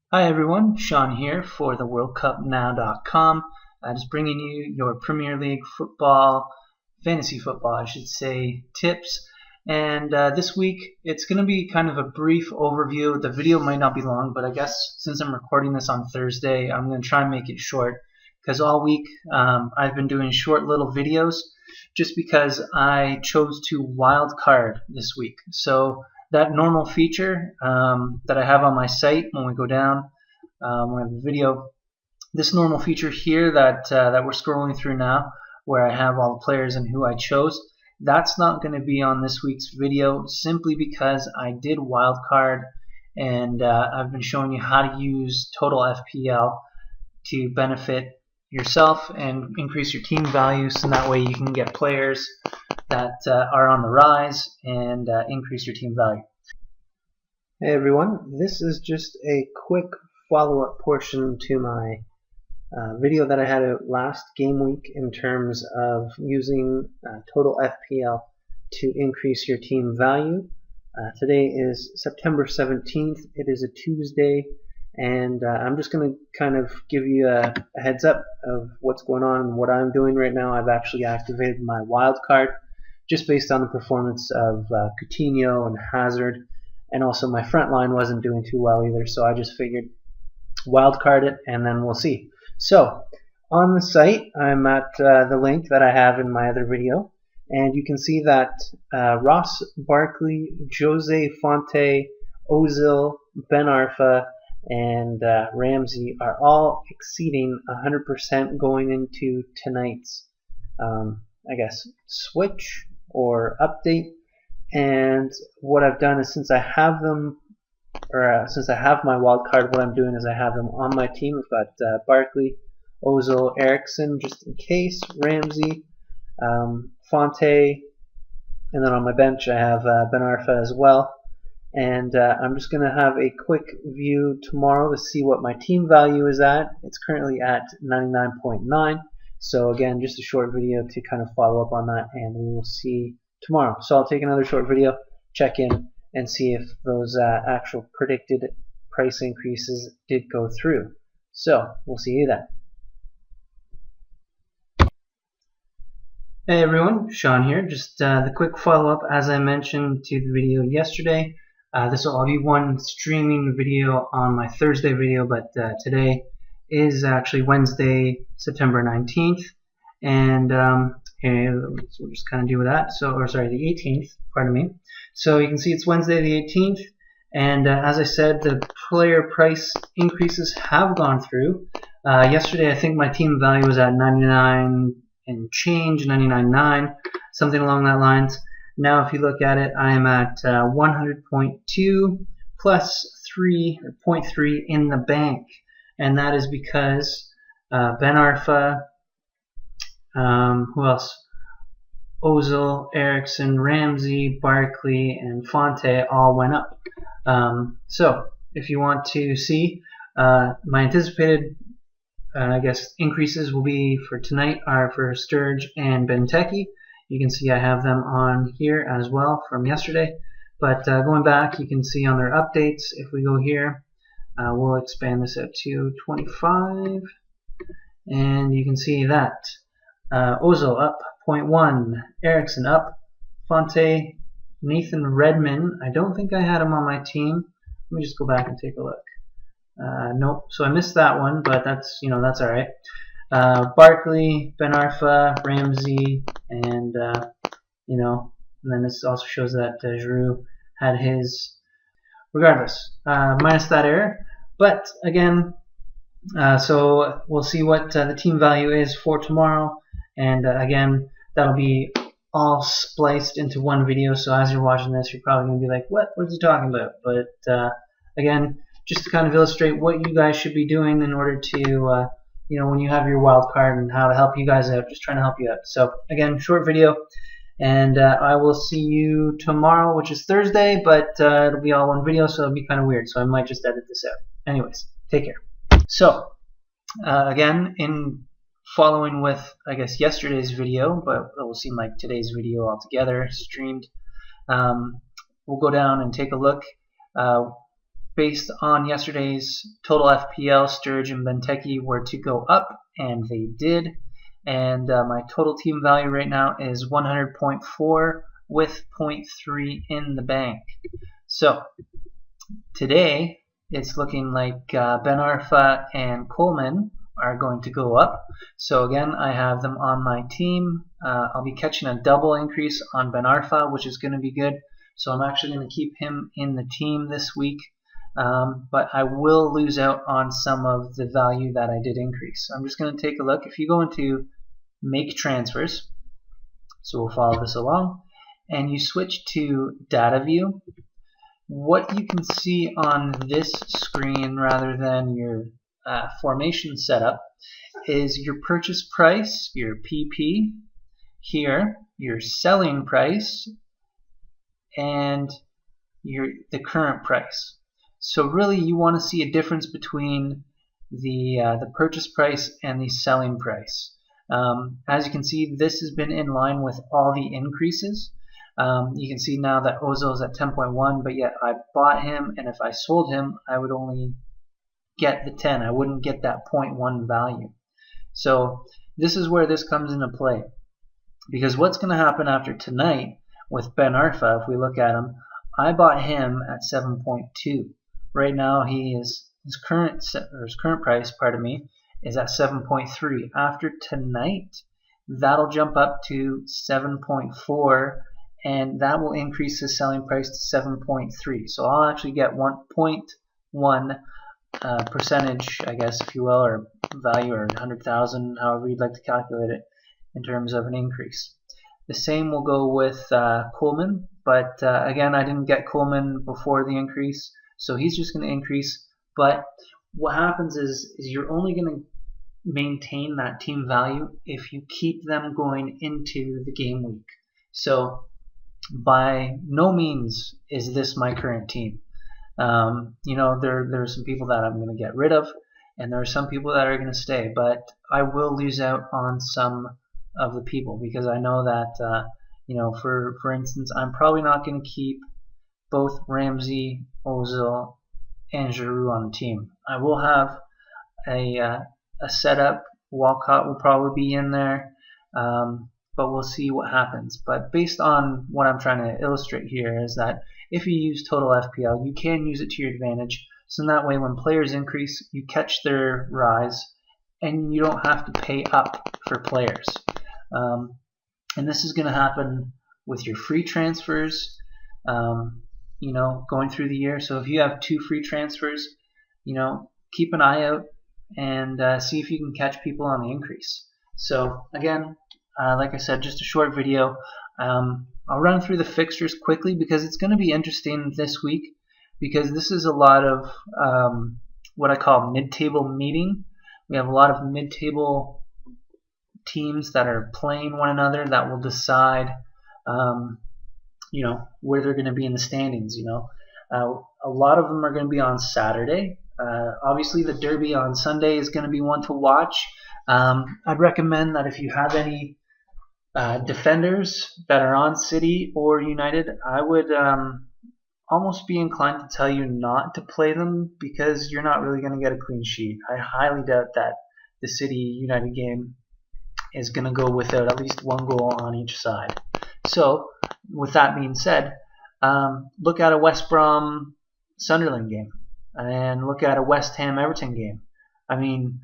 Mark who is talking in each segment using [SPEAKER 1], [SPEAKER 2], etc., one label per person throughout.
[SPEAKER 1] Hi everyone, Sean here for the WorldCupNow.com. Just bringing you your Premier League football, fantasy football I should say, tips. And this week it's going to be kind of a brief overview. The video might not be long, but I guess since I'm recording this on Thursday, I'm going to try and make it short. Because all week I've been doing short little videos just because I chose to wildcard this week. So that normal feature that I have on my site when we go down, when we have a video, this normal feature here that we're scrolling through now, where I have all the players and who I chose, that's not going to be on this week's video simply because I did wildcard, and I've been showing you how to use TotalFPL to benefit yourself and increase your team value, so that way you can get players that are on the rise and increase your team value. Hey everyone, this is just a quick follow-up portion to my video that I had out last game week in terms of using TotalFPL to increase your team value. Today is September 17th. It is a Tuesday, and I'm just going to kind of give you a heads up of what's going on and what I'm doing right now. I've actually activated my wildcard just based on the performance of Coutinho and Hazard, and also my front line wasn't doing too well either, so I just figured wildcard it and then we'll see. So on the site, I'm at the link that I have in my other video, and you can see that Ross, Barkley, Jose Fonte, Ozil, Ben Arfa, and Ramsey are all exceeding 100% going into tonight's I guess switch or update. And what I've done is, since I have them, or since I have my wild card, what I'm doing is I have them on my team. I've got Barkley, Ozil, Eriksson, just in case, Ramsey, Fonte, and then on my bench I have Ben Arfa as well. And I'm just going to have a quick view tomorrow to see what my team value is at. It's currently at 99.9. So again, just a short video to kind of follow up on that, and we will see tomorrow. So I'll take another short video, check in, and see if those actual predicted price increases did go through. So we'll see you then. Hey everyone, Sean here. Just the quick follow-up, as I mentioned to the video yesterday. This will all be one streaming video on my Thursday video, but today is actually Wednesday, September 19th, and we'll just kind of deal with that. So, or sorry, the 18th, pardon me. So you can see it's Wednesday the 18th, and as I said, the player price increases have gone through. Yesterday, I think my team value was at 99 and change, 99.9, something along that lines. Now, if you look at it, I am at 100.2 plus 3 or 0.3 in the bank, and that is because Ben Arfa, who else? Ozil, Eriksson, Ramsey, Barkley, and Fonte all went up. So if you want to see my anticipated, I guess, increases will be for tonight are for Sturge and Benteke. You can see I have them on here as well from yesterday. But going back, you can see on their updates, if we go here, we'll expand this out to 25, and you can see that Ozil up 0.1, Eriksson up, Fonte, Nathan Redmond, I don't think I had him on my team. Let me just go back and take a look. Nope, so I missed that one, but that's, that's all right. Barkley, Ben Arfa, Ramsey, and and then this also shows that Giroud had his. Regardless, minus that error. But again, so we'll see what the team value is for tomorrow, and again, that'll be all spliced into one video. So as you're watching this, you're probably gonna be like, "What is he talking about?" But again, just to kind of illustrate what you guys should be doing in order to, when you have your wild card, and how to help you guys out. Just trying to help you out. So again, short video. And I will see you tomorrow, which is Thursday, but it'll be all one video, so it'll be kind of weird, so I might just edit this out. Anyways, take care. So, again, in following with, I guess, yesterday's video, but it will seem like today's video altogether streamed, we'll go down and take a look based on yesterday's total FPL, Sturge and Benteke were to go up, and they did. And my total team value right now is 100.4 with 0.3 in the bank. So today it's looking like Ben Arfa and Coleman are going to go up. So again, I have them on my team. I'll be catching a double increase on Ben Arfa, which is going to be good. So I'm actually going to keep him in the team this week. But I will lose out on some of the value that I did increase. So I'm just going to take a look. If you go into make transfers, so we'll follow this along, and you switch to data view, what you can see on this screen rather than your formation setup is your purchase price, your PP, here, your selling price, and the current price. So really you want to see a difference between the purchase price and the selling price. As you can see, this has been in line with all the increases. You can see now that Ozil is at 10.1, but yet I bought him, and if I sold him, I would only get the 10. I wouldn't get that 0.1 value. So this is where this comes into play. Because what's going to happen after tonight with Ben Arfa, if we look at him, I bought him at 7.2. Right now his current price, is at 7.3. After tonight, that'll jump up to 7.4, and that will increase the selling price to 7.3. So I'll actually get 1.1 percentage, I guess, if you will, or value, or 100,000, however you'd like to calculate it, in terms of an increase. The same will go with Coleman, but again, I didn't get Coleman before the increase, so he's just going to increase. But what happens is you're only going to maintain that team value if you keep them going into the game week. So by no means is this my current team. There are some people that I'm going to get rid of, and there are some people that are going to stay, but I will lose out on some of the people because I know that for instance, I'm probably not going to keep both Ramsey, Ozil, and Giroud on the team. I will have a setup. Walcott will probably be in there, but we'll see what happens. But based on what I'm trying to illustrate here is that if you use TotalFPL, you can use it to your advantage. So in that way, when players increase, you catch their rise, and you don't have to pay up for players. And this is going to happen with your free transfers, going through the year. So if you have 2 free transfers, keep an eye out and see if you can catch people on the increase. So again, like I said, just a short video. I'll run through the fixtures quickly because it's going to be interesting this week, because this is a lot of what I call mid-table meeting. We have a lot of mid-table teams that are playing one another that will decide where they're going to be in the standings. A lot of them are going to be on Saturday. Obviously the Derby on Sunday is going to be one to watch. I'd recommend that if you have any defenders that are on City or United, I would almost be inclined to tell you not to play them because you're not really going to get a clean sheet. I highly doubt that the City United game is going to go without at least 1 goal on each side. So with that being said, look at a West Brom Sunderland game and look at a West Ham Everton game. I mean,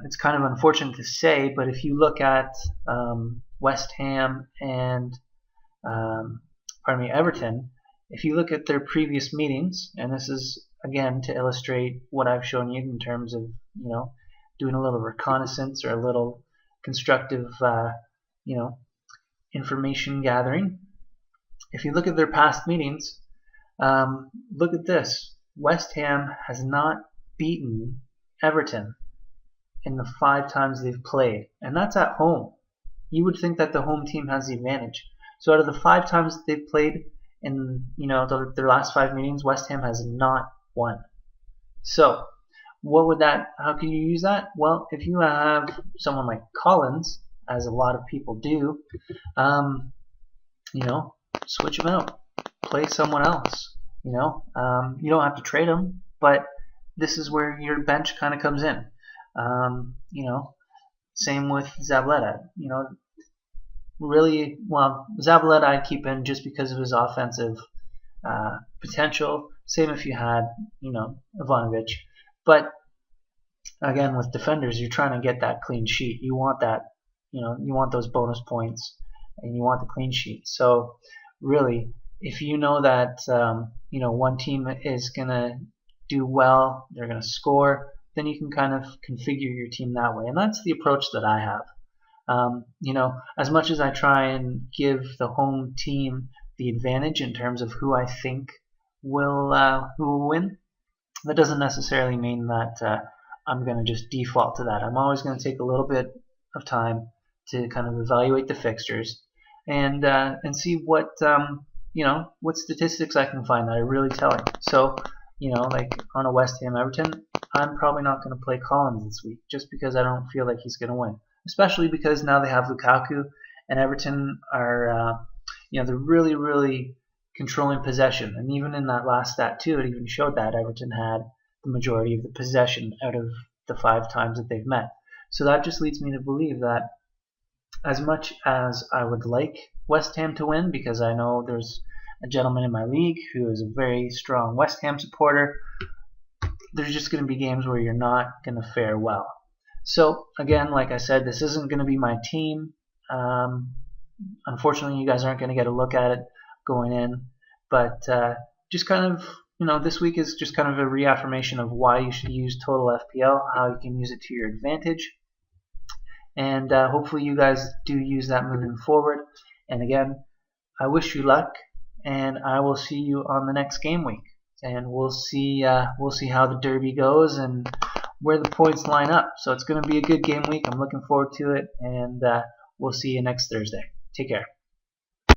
[SPEAKER 1] it's kind of unfortunate to say, but if you look at West Ham and Everton, if you look at their previous meetings, and this is again to illustrate what I've shown you in terms of doing a little reconnaissance or a little constructive information gathering. If you look at their past meetings, look at this. West Ham has not beaten Everton in the 5 times they've played, and that's at home. You would think that the home team has the advantage. So out of the 5 times that they've played in their last 5 meetings, West Ham has not won. So how can you use that? Well, if you have someone like Collins, as a lot of people do, switch him out, play someone else. You don't have to trade him, but this is where your bench kind of comes in. Same with Zabaleta. Really, well, Zabaleta I'd keep in just because of his offensive potential. Same if you had, Ivanovic. But again, with defenders, you're trying to get that clean sheet. You want that, you want those bonus points, and you want the clean sheet. So really, if you know that, one team is going to do well, they're going to score, then you can kind of configure your team that way. And that's the approach that I have. As much as I try and give the home team the advantage in terms of who I think who will win, that doesn't necessarily mean that I'm going to just default to that. I'm always going to take a little bit of time to kind of evaluate the fixtures and see what what statistics I can find that are really telling. So like on a West Ham Everton, I'm probably not going to play Collins this week just because I don't feel like he's going to win. Especially because now they have Lukaku, and Everton are, they're really, really controlling possession. And even in that last stat too, it even showed that Everton had the majority of the possession out of the 5 times that they've met. So that just leads me to believe that as much as I would like West Ham to win, because I know there's a gentleman in my league who is a very strong West Ham supporter, there's just going to be games where you're not going to fare well. So again, like I said, this isn't going to be my team. Unfortunately, you guys aren't going to get a look at it going in. But just kind of, this week is just kind of a reaffirmation of why you should use TotalFPL, how you can use it to your advantage. And hopefully you guys do use that moving forward. And again, I wish you luck, and I will see you on the next game week. And we'll see how the derby goes and where the points line up. So it's going to be a good game week. I'm looking forward to it, and we'll see you next Thursday. Take care.